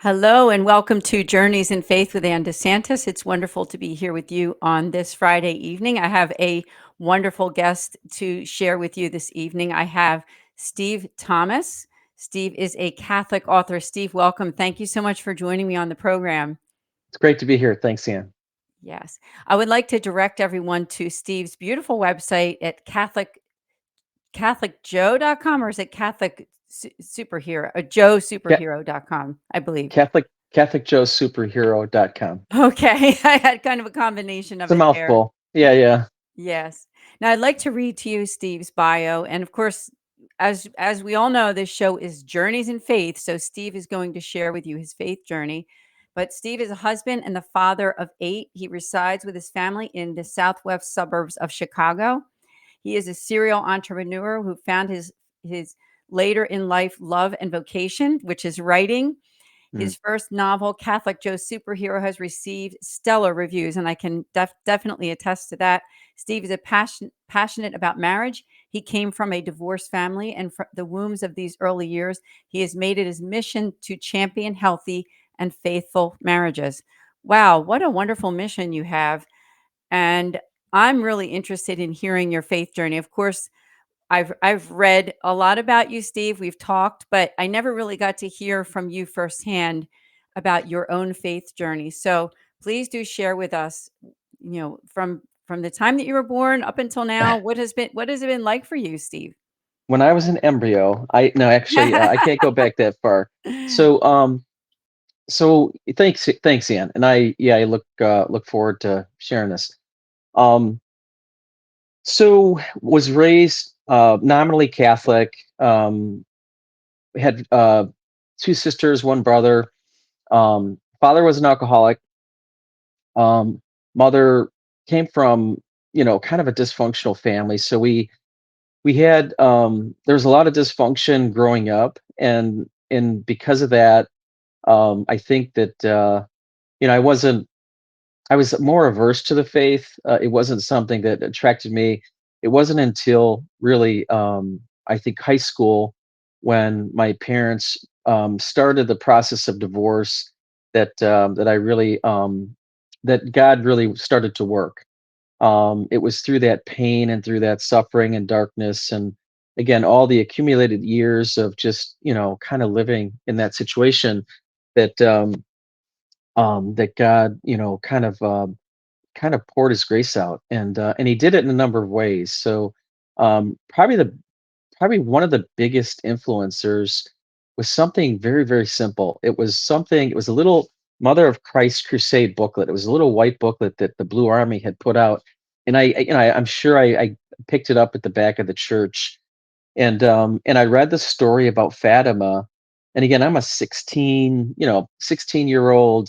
Hello and welcome to Journeys in Faith with Anne DeSantis. It's wonderful to be here with you on this Friday evening. I have a wonderful guest to share with you this evening. I have Steve Thomas. Steve is a Catholic author. Steve, welcome. Thank you so much for joining me on the program. It's great to be here. Thanks, Ann. Yes. I would like to direct everyone to Steve's beautiful website at CatholicJoe.com, or is it Catholic Superhero, Ca- JoeSuperhero.com, I believe. CatholicJoeSuperhero.com. Okay, I had kind of a combination It's of a it there. mouthful. Yeah, yeah. Yes. Now I'd like to read to you Steve's bio, and of course, as we all know, this show is Journeys in Faith. So Steve is going to share with you his faith journey. But Steve is a husband and the father of 8. He resides with his family in the southwest suburbs of Chicago. He is a serial entrepreneur who found his later in life love and vocation, which is writing. Mm. His first novel, Catholic Joe Superhero, has received stellar reviews, and I can definitely attest to that. Steve is passionate about marriage. He came from a divorced family, and from the wombs of these early years, he has made it his mission to champion healthy and faithful marriages. Wow, what a wonderful mission you have. And I'm really interested in hearing your faith journey. Of course, I've read a lot about you, Steve. We've talked, but I never really got to hear from you firsthand about your own faith journey. So please do share with us, from the time that you were born up until now, what has it been like for you, Steve? When I was an embryo, I no, actually, I can't go back that far. So, thanks, Ann. And I look forward to sharing this. Um, so was raised nominally Catholic. We had two sisters, one brother. Father was an alcoholic. Um, Mother came from, kind of a dysfunctional family. So we had there was a lot of dysfunction growing up, and because of that, I think that I was more averse to the faith. It wasn't something that attracted me. It wasn't until really, I think, high school, when my parents started the process of divorce, that I really that God really started to work. It was through that pain and through that suffering and darkness, and again, all the accumulated years of just, kind of living in that situation, that that God, kind of poured His grace out, and He did it in a number of ways. So, probably one of the biggest influencers was something very, very simple. It was a little Mother of Christ Crusade booklet. It was a little white booklet that the Blue Army had put out, and I'm sure I picked it up at the back of the church, and I read the story about Fatima. And again, I'm a 16-year-old,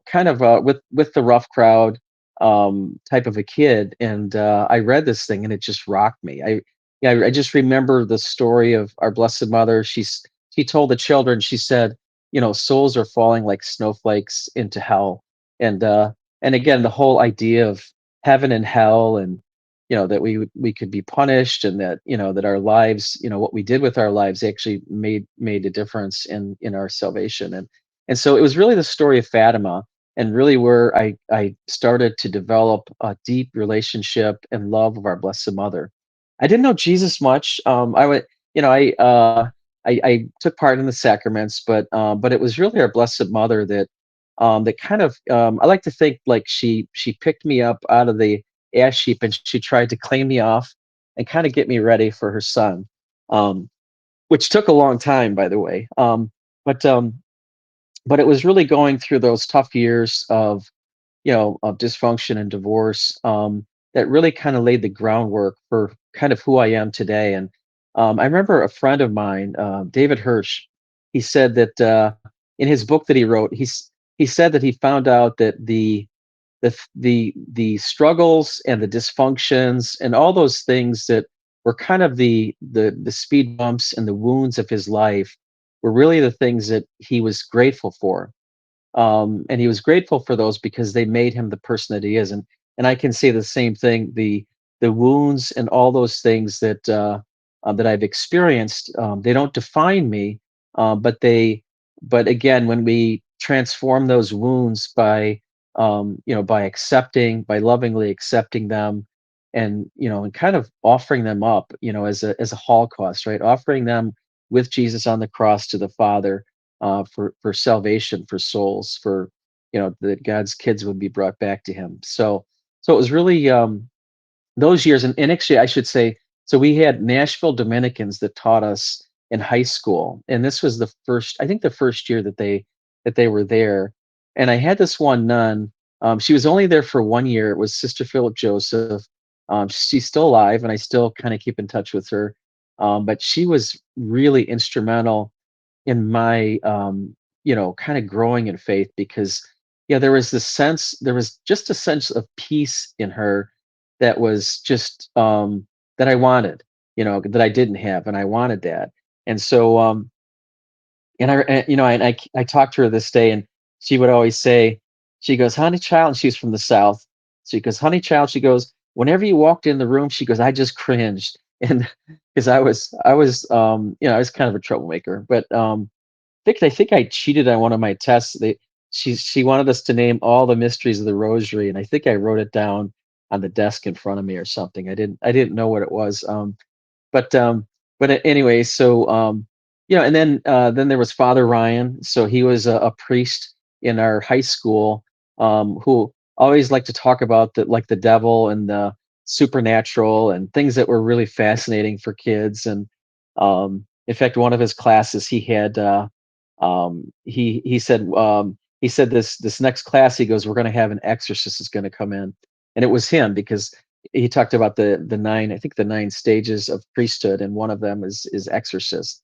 kind of with the rough crowd type of a kid, and I read this thing and it just rocked me. I just remember the story of our Blessed Mother. She told the children, she said, souls are falling like snowflakes into hell, and uh, and again, the whole idea of heaven and hell, and that we could be punished, and that that our lives, what we did with our lives actually made a difference in our salvation. And so it was really the story of Fatima, and really where I started to develop a deep relationship and love of our Blessed Mother. I didn't know Jesus much. I would, I took part in the sacraments, but it was really our Blessed Mother that kind of, I like to think, like she picked me up out of the ash heap, and she tried to clean me off and kind of get me ready for her son, um, which took a long time, by the way. But but it was really going through those tough years of dysfunction and divorce, that really kind of laid the groundwork for kind of who I am today. And I remember a friend of mine, David Hirsch. He said that in his book that he wrote, he said that he found out that the struggles and the dysfunctions and all those things that were kind of the speed bumps and the wounds of his life were really the things that he was grateful for. And he was grateful for those because they made him the person that he is. And I can say the same thing. The wounds and all those things that I've experienced, they don't define me, but but again, when we transform those wounds by, by accepting, by lovingly accepting them, and and kind of offering them up, as a holocaust, right? Offering them with Jesus on the cross to the Father, for salvation, for souls, for that God's kids would be brought back to Him. So it was really, those years, and actually I should say, so we had Nashville Dominicans that taught us in high school, and this was the first, I think, the first year that they were there. And I had this one nun. She was only there for 1 year. It was Sister Philip Joseph. She's still alive, and I still kind of keep in touch with her. But she was really instrumental in my, kind of growing in faith, because yeah, there was just a sense of peace in her that was just, that I wanted, that I didn't have, and I wanted that. And so, and I talked to her this day, and she would always say, she goes, "Honey child," and she's from the South. She goes, "Honey child," she goes, "whenever you walked in the room," she goes, "I just cringed." And because I was kind of a troublemaker, but I think I cheated on one of my tests. She wanted us to name all the mysteries of the Rosary, and I think I wrote it down on the desk in front of me or something. I didn't know what it was. But anyway, so, and then there was Father Ryan. So he was a priest in our high school, who always liked to talk about the devil and the supernatural and things that were really fascinating for kids. And in fact, one of his classes, he had, he said this next class, he goes, "We're going to have an exorcist is going to come in," and it was him, because he talked about the nine, I think, the nine stages of priesthood, and one of them is exorcist,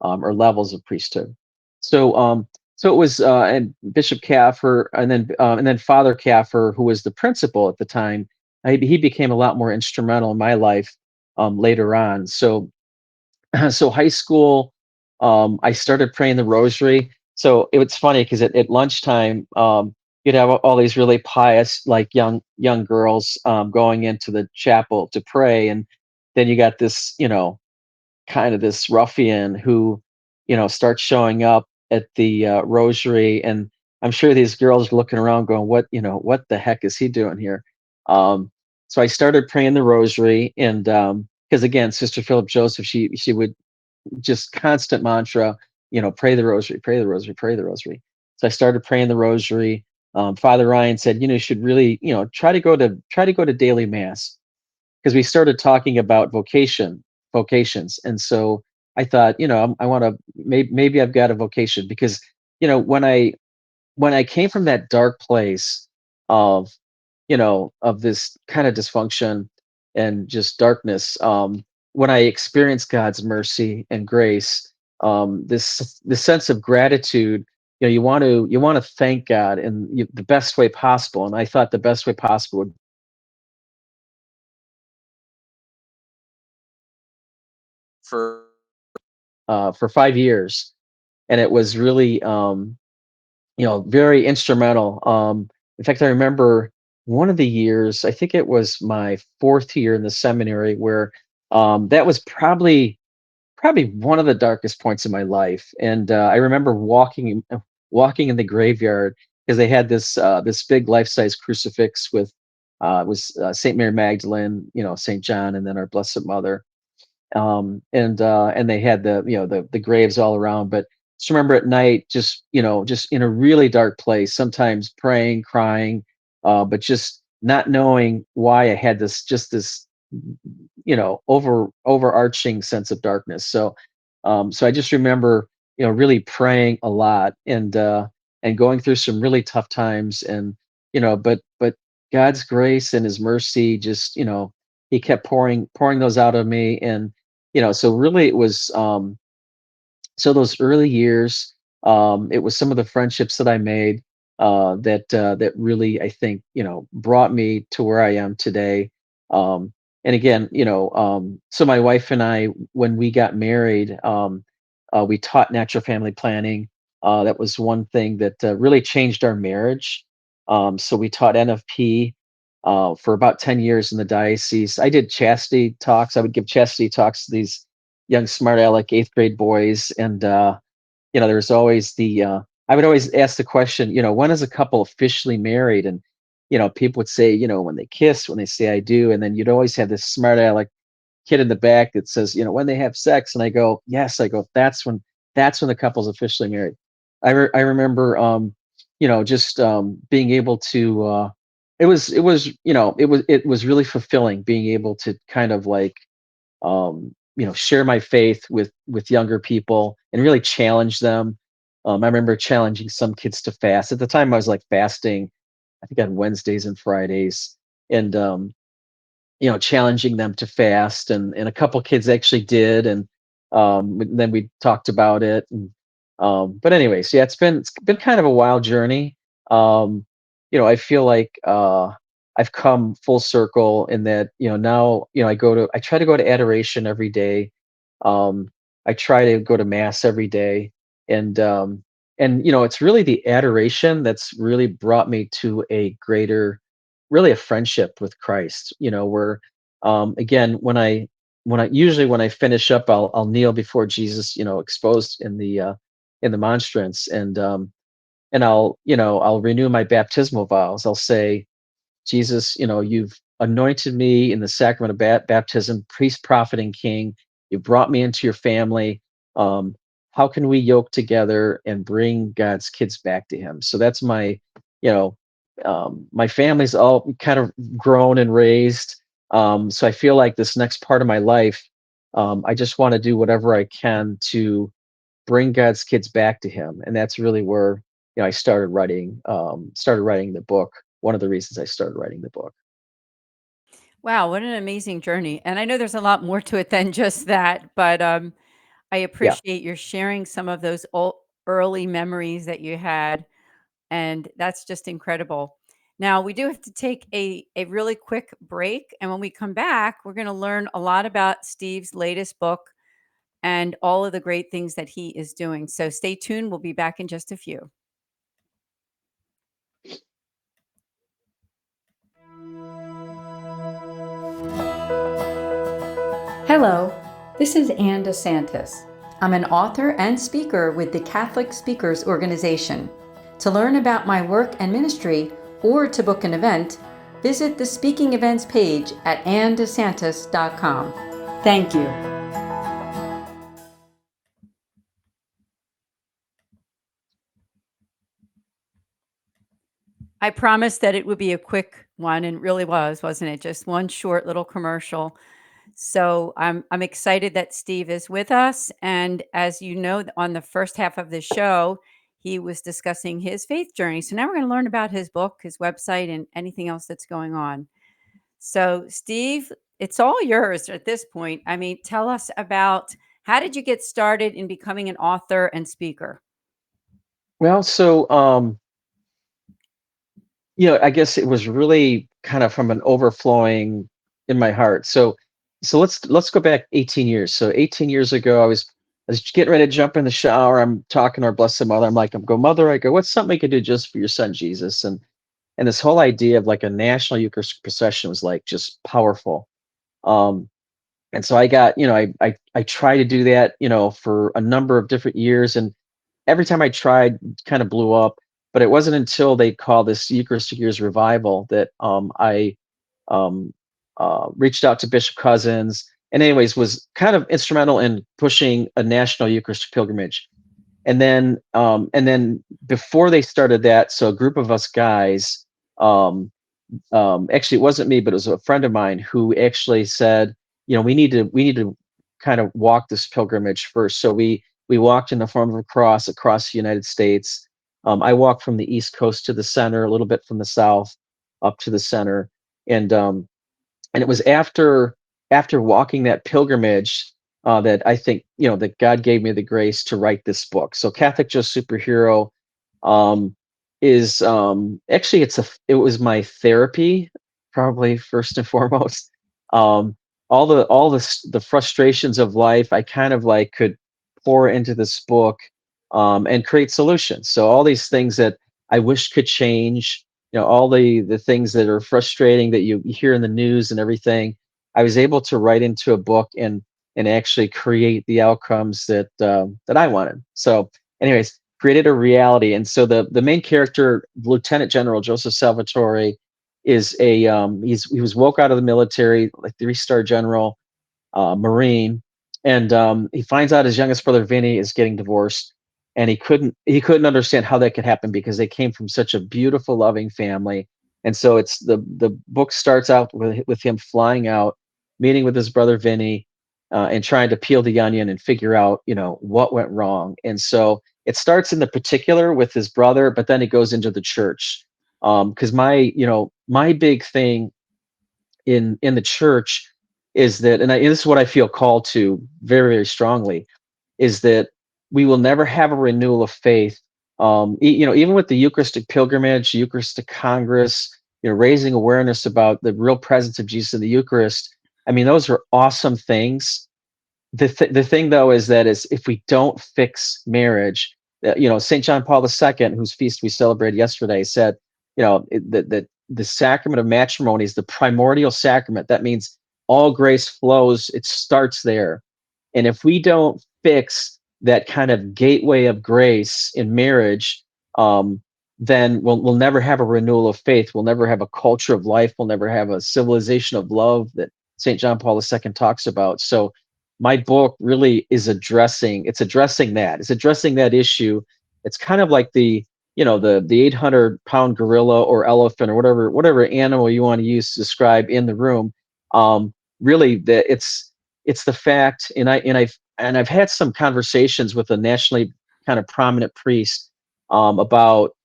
or levels of priesthood. So it was, and Bishop Caffer, and then Father Caffer, who was the principal at the time. He became a lot more instrumental in my life, later on. So so high school, I started praying the rosary. So it was funny, because at lunchtime, you'd have all these really pious, like, young girls, going into the chapel to pray, and then you got this, kind of this ruffian who, starts showing up at the, rosary, and I'm sure these girls are looking around going, what the heck is he doing here? Um, so I started praying the rosary, and because again, Sister Philip Joseph, she would just constant mantra, pray the rosary, pray the rosary, pray the rosary. So I started praying the rosary. Father Ryan said, you should really, try to go to daily mass, because we started talking about vocations. And so I thought, I want to, maybe I've got a vocation, because, when I came from that dark place of, of this kind of dysfunction and just darkness, when I experienced God's mercy and grace, this sense of gratitude, you want to thank God in the best way possible. And I thought the best way possible would, for 5 years, and it was really, very instrumental. In fact, I remember one of the years, I think it was my fourth year in the seminary, where, that was probably one of the darkest points in my life. And I remember walking in the graveyard, because they had this big life size crucifix with, it was, Saint Mary Magdalene, Saint John, and then our Blessed Mother, and they had the graves all around. But just remember at night, just in a really dark place, sometimes praying, crying, but just not knowing why I had this overarching sense of darkness. So I just remember, really praying a lot, and going through some really tough times. And but God's grace and His mercy, just, He kept pouring those out of me. And so really it was, so those early years, it was some of the friendships that I made, that really, I think, brought me to where I am today. And again, so my wife and I, when we got married, we taught natural family planning. That was one thing that, really changed our marriage. So we taught NFP, for about 10 years in the diocese. I did chastity talks. I would give chastity talks to these young smart aleck eighth grade boys. And there's always I would always ask the question, when is a couple officially married? And, people would say, when they kiss, when they say I do. And then you'd always have this smart aleck kid in the back that says, when they have sex. And I go, yes, I go, that's when the couple's officially married. I remember, just being able to, it was really fulfilling being able to kind of like, share my faith with younger people and really challenge them. I remember challenging some kids to fast. At the time, I was like fasting, I think on Wednesdays and Fridays, and challenging them to fast. And a couple kids actually did, and then we talked about it. And but anyways, yeah, it's been kind of a wild journey. Um, I feel like I've come full circle in that, now, I try to go to adoration every day. Um, I try to go to mass every day. And it's really the adoration that's really brought me to a greater, really a friendship with Christ, where again, when I finish up, I'll kneel before Jesus, exposed in the monstrance, and I'll renew my baptismal vows. I'll say, Jesus, you've anointed me in the sacrament of baptism, priest, prophet, and king. You brought me into your family. Um, how can we yoke together and bring God's kids back to Him? So that's you know, my family's all kind of grown and raised. So I feel like this next part of my life, I just want to do whatever I can to bring God's kids back to Him, and that's really where I started writing the book. One of the reasons I started writing the book. Wow, what an amazing journey. And I know there's a lot more to it than just that, but I Yeah. appreciate your sharing some of those early memories that you had. And that's just incredible. Now, we do have to take a really quick break. And when we come back, we're going to learn a lot about Steve's latest book and all of the great things that he is doing. So stay tuned. We'll be back in just a few. Hello, this is Anne DeSantis. I'm an author and speaker with the Catholic Speakers Organization. To learn about my work and ministry or to book an event, visit the speaking events page at annedesantis.com. Thank you. I promised that it would be a quick one, and it really was, wasn't it? Just one short little commercial. So I'm excited that Steve is with us, and as you know, on the first half of the show, he was discussing his faith journey. So now we're going to learn about his book, his website, and anything else that's going on. So, Steve, it's all yours at this point. I mean, tell us about how did you get started in becoming an author and speaker? Well, so I guess it was really kind of from an overflowing in my heart. So let's go back 18 years. So 18 years ago, I was getting ready to jump in the shower. I'm talking to our Blessed Mother. I go, Mother, I go, what's something we could do just for your son Jesus? And this whole idea of like a national Eucharistic procession was like just powerful. Um, and so I got, I tried to do that, for a number of different years, and every time I tried, kind of blew up. But it wasn't until they called this Eucharistic Years Revival that I um, reached out to Bishop Cousins, and anyways, was kind of instrumental in pushing a national Eucharistic pilgrimage. And then before they started that, so a group of us guys, um, actually it wasn't me, but it was a friend of mine who actually said, we need to kind of walk this pilgrimage first. So we walked in the form of a cross across the United States. I walked from the East Coast to the center, a little bit from the South up to the center, and it was after walking that pilgrimage, that I think, that God gave me the grace to write this book. So Catholic Joe Superhero, um, is actually it was my therapy, probably first and foremost. Um, all the frustrations of life, I kind of like could pour into this book, and create solutions. So all these things that I wish could change, all the things that are frustrating that you hear in the news and everything, I was able to write into a book and actually create the outcomes that I wanted. So anyways, created a reality. And so the main character, Lieutenant General Joseph Salvatore, is he was woke out of the military, like 3-star general, Marine, and he finds out his youngest brother Vinny is getting divorced, and he couldn't understand how that could happen because they came from such a beautiful, loving family. And so the book starts out with him flying out, meeting with his brother Vinny, and trying to peel the onion and figure out, what went wrong. And so it starts in the particular with his brother, but then it goes into the church. Because my big thing in the church is that, and this is what I feel called to very, very strongly, is that we will never have a renewal of faith. Even with the Eucharistic pilgrimage, Eucharistic Congress, raising awareness about the real presence of Jesus in the Eucharist. I mean, those are awesome things. The thing though is that is if we don't fix marriage, St. John Paul II, whose feast we celebrated yesterday, said, that the sacrament of matrimony is the primordial sacrament. That means all grace flows, it starts there. And if we don't fix that kind of gateway of grace in marriage, um, then we'll never have a renewal of faith. We'll never have a culture of life. We'll never have a civilization of love that St. John Paul II talks about. So my book really is addressing that. It's addressing that issue. It's kind of like the 800-pound gorilla or elephant or whatever animal you want to use to describe in the room. Really, it's the fact, and I've had some conversations with a nationally kind of prominent priest, about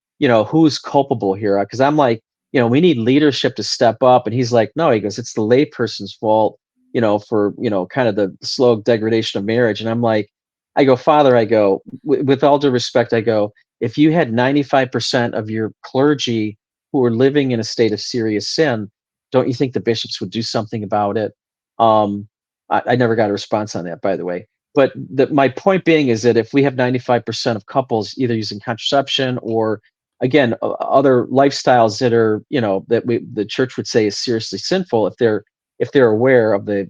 who's culpable here, because I'm like, we need leadership to step up, and he's like, no, he goes, it's the layperson's fault, for kind of the slow degradation of marriage. And I'm like, I go, Father, I go, with all due respect, I go, if you had 95% of your clergy who were living in a state of serious sin, don't you think the bishops would do something about it? I never got a response on that, by the way. But my point being is that if we have 95% of couples either using contraception or, again, other lifestyles that are, that the church would say is seriously sinful, if they're aware of the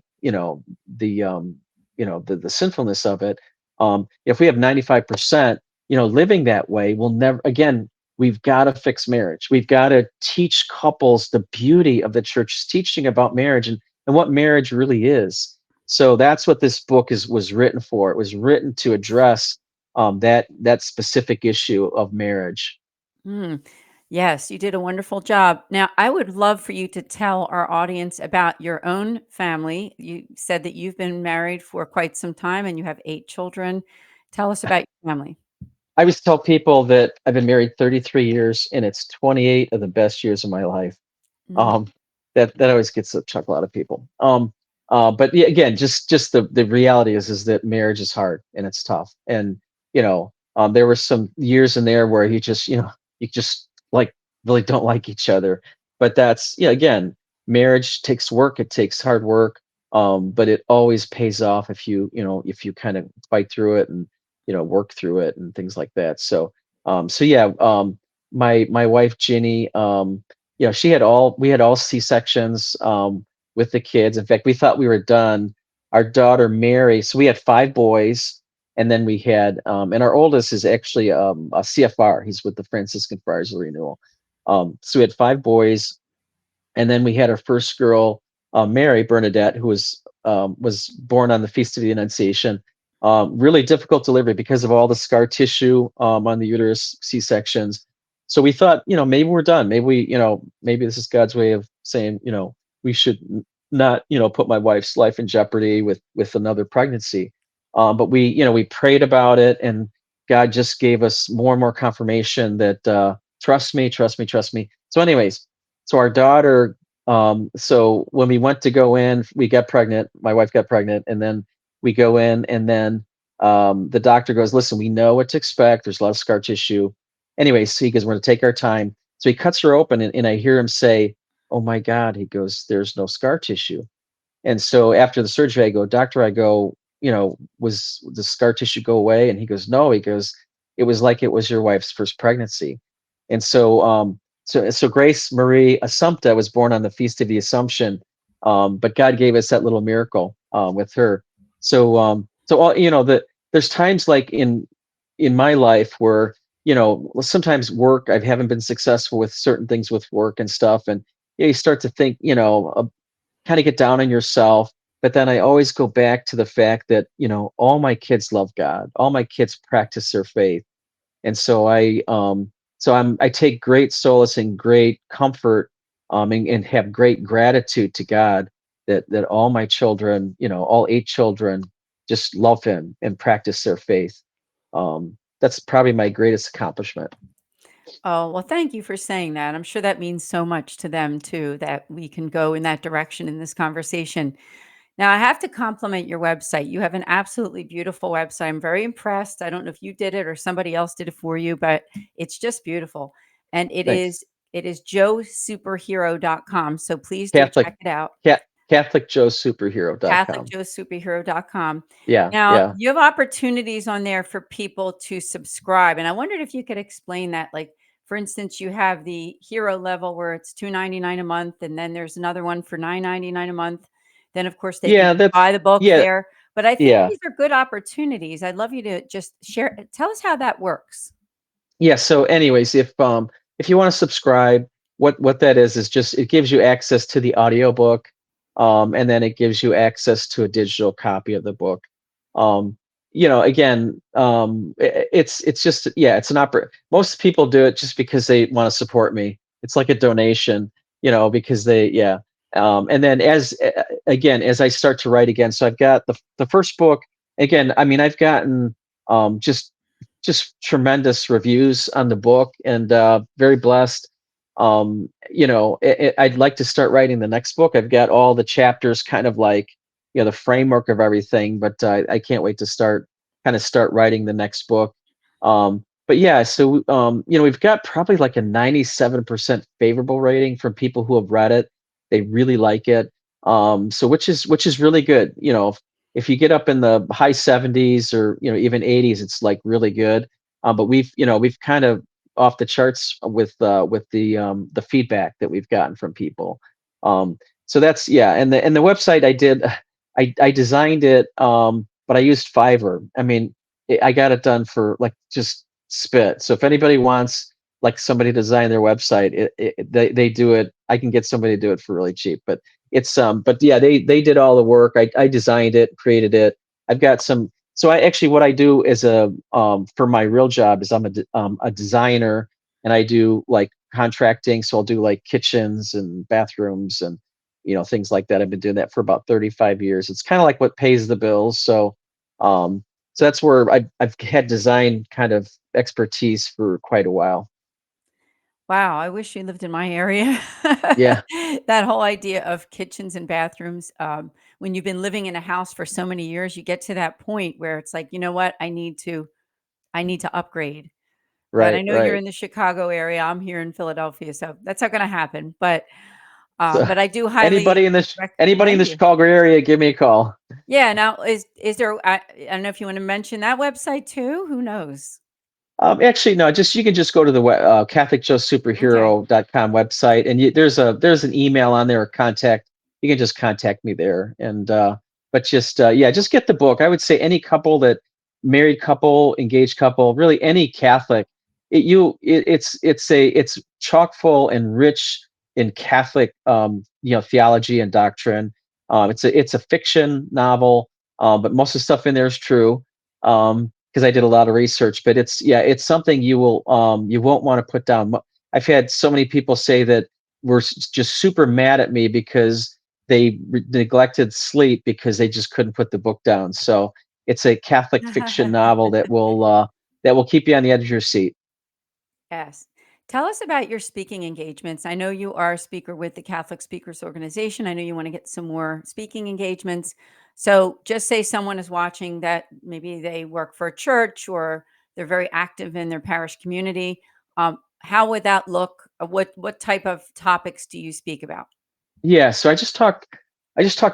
sinfulness of it, if we have 95%, living that way, we'll never again. We've got to fix marriage. We've got to teach couples the beauty of the church's teaching about marriage and what marriage really is. So that's what this book was written for. It was written to address that specific issue of marriage. Mm. Yes, you did a wonderful job. Now, I would love for you to tell our audience about your own family. You said that you've been married for quite some time and you have 8 children. Tell us about your family. I always tell people that I've been married 33 years, and it's 28 of the best years of my life. Mhm. Um, that always gets a chuckle out of people. But yeah, again, just the reality is that marriage is hard and it's tough. And there were some years in there where you just like really don't like each other. But that's, again, marriage takes work. It takes hard work. But it always pays off if you kind of fight through it and work through it and things like that. So yeah, my wife Ginny, we had all C-sections, with the kids. In fact, we thought we were done. Our daughter Mary, so we had 5 boys, and then we had, and our oldest is actually, a CFR. He's with the Franciscan Friars of Renewal. So we had 5 boys, and then we had our first girl, Mary Bernadette, who was born on the Feast of the Annunciation. Really difficult delivery because of all the scar tissue, on the uterus, C sections. So we thought, maybe we're done. Maybe this is God's way of saying, we should not, put my wife's life in jeopardy with another pregnancy. But we prayed about it, and God just gave us more and more confirmation that, trust me, trust me, trust me. So, anyways, so our daughter, so when we went to go in, we got pregnant. My wife got pregnant, and then we go in, and then, the doctor goes, "Listen, we know what to expect. There's a lot of scar tissue." Anyway, so he goes, "We're going to take our time." So he cuts her open, and I hear him say, "Oh my God," he goes, "there's no scar tissue." And so after the surgery, I go, "Doctor," I go, "was the scar tissue go away?" And he goes, "No." He goes, "It was like it was your wife's first pregnancy." And so Grace Marie Assumpta was born on the Feast of the Assumption, but God gave us that little miracle, with her. So all there's times like in my life where, sometimes work, I haven't been successful with certain things with work and stuff. And you start to think, kind of get down on yourself. But then I always go back to the fact that, all my kids love God, all my kids practice their faith. And I take great solace and great comfort, and have great gratitude to God that all my children, all 8 children, just love Him and practice their faith. That's probably my greatest accomplishment. Oh, well, thank you for saying that. I'm sure that means so much to them too, that we can go in that direction in this conversation. Now, I have to compliment your website. You have an absolutely beautiful website. I'm very impressed. I don't know if you did it or somebody else did it for you, but it's just beautiful. And Thanks. it is joesuperhero.com. So please do Catholic, check it out. CatholicJoeSuperhero.com. CatholicJoeSuperhero.com. Yeah, Now, yeah. you have opportunities on there for people to subscribe, and I wondered if you could explain that. Like, for instance, you have the hero level where it's 2.99 a month, and then there's another one for 9.99 a month. Then, of course, they can Yeah, that's buy the book yeah, there. But I think yeah. these are good opportunities. I'd love you to just share tell us how that works. Yeah, so anyways, if you want to subscribe, what that is just it gives you access to the audiobook, and then it gives you access to a digital copy of the book. Um, again, it's just, yeah, it's an opera. Most people do it just because they want to support me. It's like a donation, because they, yeah. And then again, as I start to write again, so I've got the first book. Again, I mean, I've gotten, just tremendous reviews on the book, and very blessed. I'd like to start writing the next book. I've got all the chapters kind of like, the framework of everything, but I can't wait to start writing the next book. But yeah, so we've got probably like a 97% favorable rating from people who have read it. They really like it. So which is really good. If you get up in the high 70s or even 80s, it's like really good. But we've kind of off the charts with the feedback that we've gotten from people. So that's, yeah, and the website I did, I designed it, but I used Fiverr. I mean, I got it done for like just spit. So if anybody wants like somebody to design their website, they do it. I can get somebody to do it for really cheap. But yeah, they did all the work. I designed it, created it. I've got some. So I actually, what I do is for my real job is I'm a designer, and I do like contracting. So I'll do like kitchens and bathrooms and things like that. I've been doing that for about 35 years. It's kind of like what pays the bills. So that's where I've had design kind of expertise for quite a while. Wow, I wish you lived in my area. Yeah, That whole idea of kitchens and bathrooms, when you've been living in a house for so many years, you get to that point where it's like, "You know what? I need to upgrade." But I right, know you're right. in the Chicago area, I'm here in Philadelphia, so that's not gonna happen, So but I do highly anybody in this anybody in recommend the you. Chicago area, give me a call. Yeah, now is there I don't know if you wanna mention that website too? Who knows? Actually, no, just you can just go to the Okay. CatholicJoeSuperhero.com website, and there's an email on there, or contact. You can just contact me there, and but just yeah, just get the book. I would say any couple, that married couple, engaged couple, really any Catholic, it's chock full and rich in Catholic, theology and doctrine. It's a fiction novel, but most of the stuff in there is true. Because I did a lot of research, but it's something you won't want to put down. I've had so many people say that were just super mad at me because they neglected sleep because they just couldn't put the book down. So it's a Catholic fiction novel that will keep you on the edge of your seat. Yes. Tell us about your speaking engagements. I know you are a speaker with the Catholic Speakers Organization. I know you want to get some more speaking engagements. So, just say someone is watching that maybe they work for a church or they're very active in their parish community. How would that look? What type of topics do you speak about? Yeah, so I just talked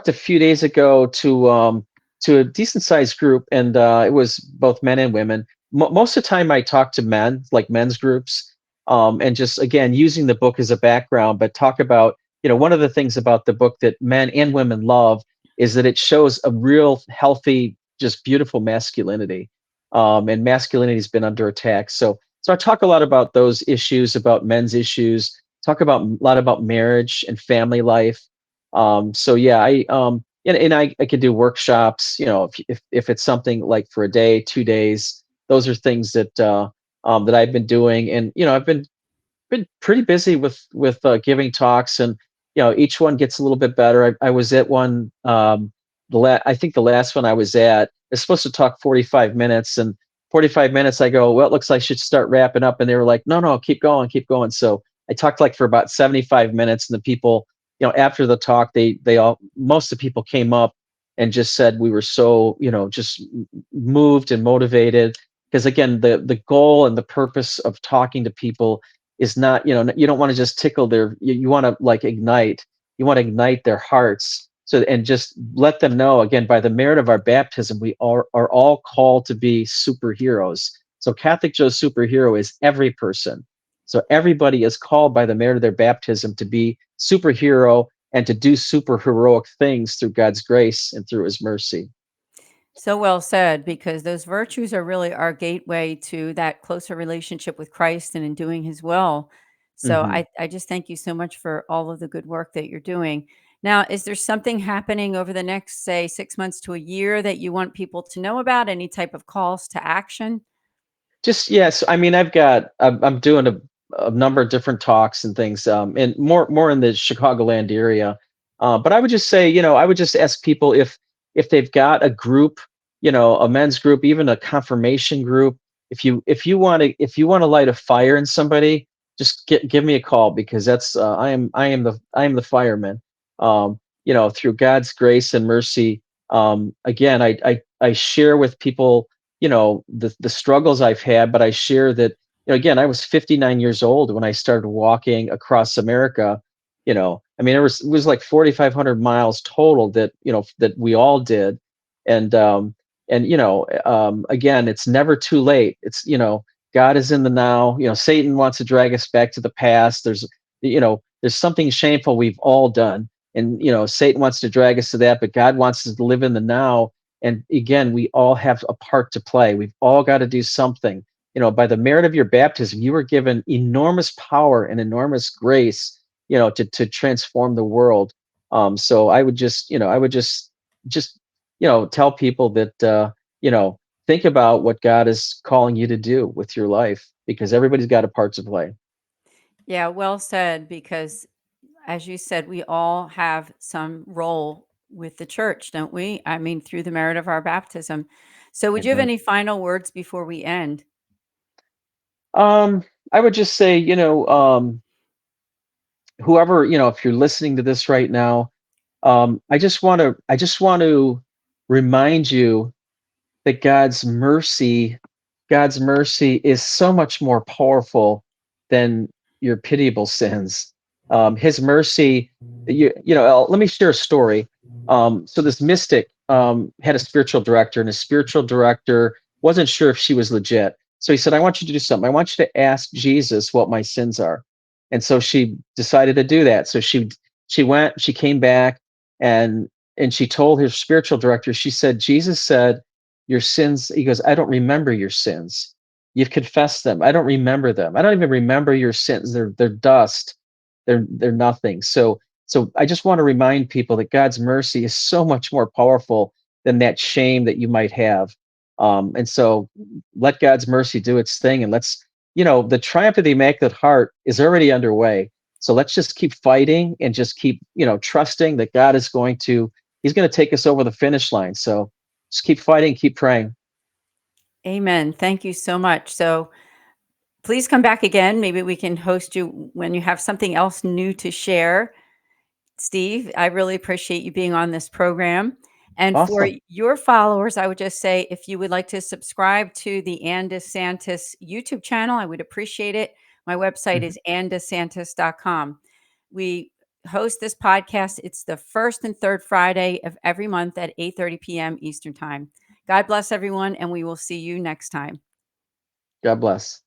a few days ago to a decent sized group, and it was both men and women. Most of the time I talk to men, like men's groups, and just again using the book as a background, but talk about, one of the things about the book that men and women love is that it shows a real healthy, just beautiful masculinity. and masculinity has been under attack. So I talk a lot about those issues, about men's issues. Talk about a lot about marriage and family life. So yeah, I could do workshops. If it's something like for a day, 2 days, those are things that I've been doing, and I've been pretty busy with giving talks, and each one gets a little bit better. I was at one, I think the last one I was at is supposed to talk 45 minutes, and 45 minutes I go, well, it looks like I should start wrapping up, and they were like, no, no, keep going, keep going. So I talked like for about 75 minutes, and the people, after the talk, they all most of the people came up and just said we were so just moved and motivated, because again, the goal and the purpose of talking to people is not, you don't want to just tickle you want to like ignite, you want to ignite their hearts. So, and just let them know, again, by the merit of our baptism, we are all called to be superheroes. So Catholic Joe's superhero is every person. So everybody is called by the merit of their baptism to be superhero and to do super heroic things through God's grace and through his mercy. So well said, because those virtues are really our gateway to that closer relationship with Christ and in doing his will. So Hmm. I just thank you so much for all of the good work that you're doing. Now, is there something happening over the next, say, 6 months to a year that you want people to know about? Any type of calls to action? Just yes, I mean, I'm doing a number of different talks and things, and more in the Chicagoland area. But I would just say, I would just ask people if they've got a group, a men's group, even a confirmation group. If you want to light a fire in somebody, just give me a call, because that's I am the fireman. Through God's grace and mercy. Again, I share with people, the struggles I've had, but I share that, again, I was 59 years old when I started walking across America. I mean, it was like 4,500 miles total that we all did. And again, it's never too late. God is in the now. Satan wants to drag us back to the past. There's something shameful we've all done, and Satan wants to drag us to that, but God wants us to live in the now. And again, we all have a part to play. We've all got to do something. By the merit of your baptism, you were given enormous power and enormous grace, to transform the world. So I would just tell people that, think about what God is calling you to do with your life, because everybody's got a part to play. Yeah, well said, because as you said, we all have some role with the church, don't we? I mean, through the merit of our baptism. So, would you have Amen. any final words before we end? I would just say, whoever, if you're listening to this right now, I just want to remind you that God's mercy is so much more powerful than your pitiable sins. His mercy, let me share a story. So this mystic had a spiritual director, and his spiritual director wasn't sure if she was legit. So he said, I want you to do something. I want you to ask Jesus what my sins are. And so she decided to do that. So she came back, and she told her spiritual director, she said, Jesus said, your sins, he goes, I don't remember your sins. You've confessed them. I don't remember them. I don't even remember your sins. They're dust. They're nothing. So I just want to remind people that God's mercy is so much more powerful than that shame that you might have. And so let God's mercy do its thing, and the triumph of the Immaculate Heart is already underway. So let's just keep fighting, and just keep, trusting that He's going to take us over the finish line. So just keep fighting, keep praying. Amen. Thank you so much. So, please come back again. Maybe we can host you when you have something else new to share. Steve, I really appreciate you being on this program. And for Awesome. your followers, I would just say, if you would like to subscribe to the Anne DeSantis YouTube channel, I would appreciate it. My website Mhm. is annedesantis.com. We host this podcast. It's the first and third Friday of every month at 8:30 p.m. Eastern Time. God bless everyone, and we will see you next time. God bless.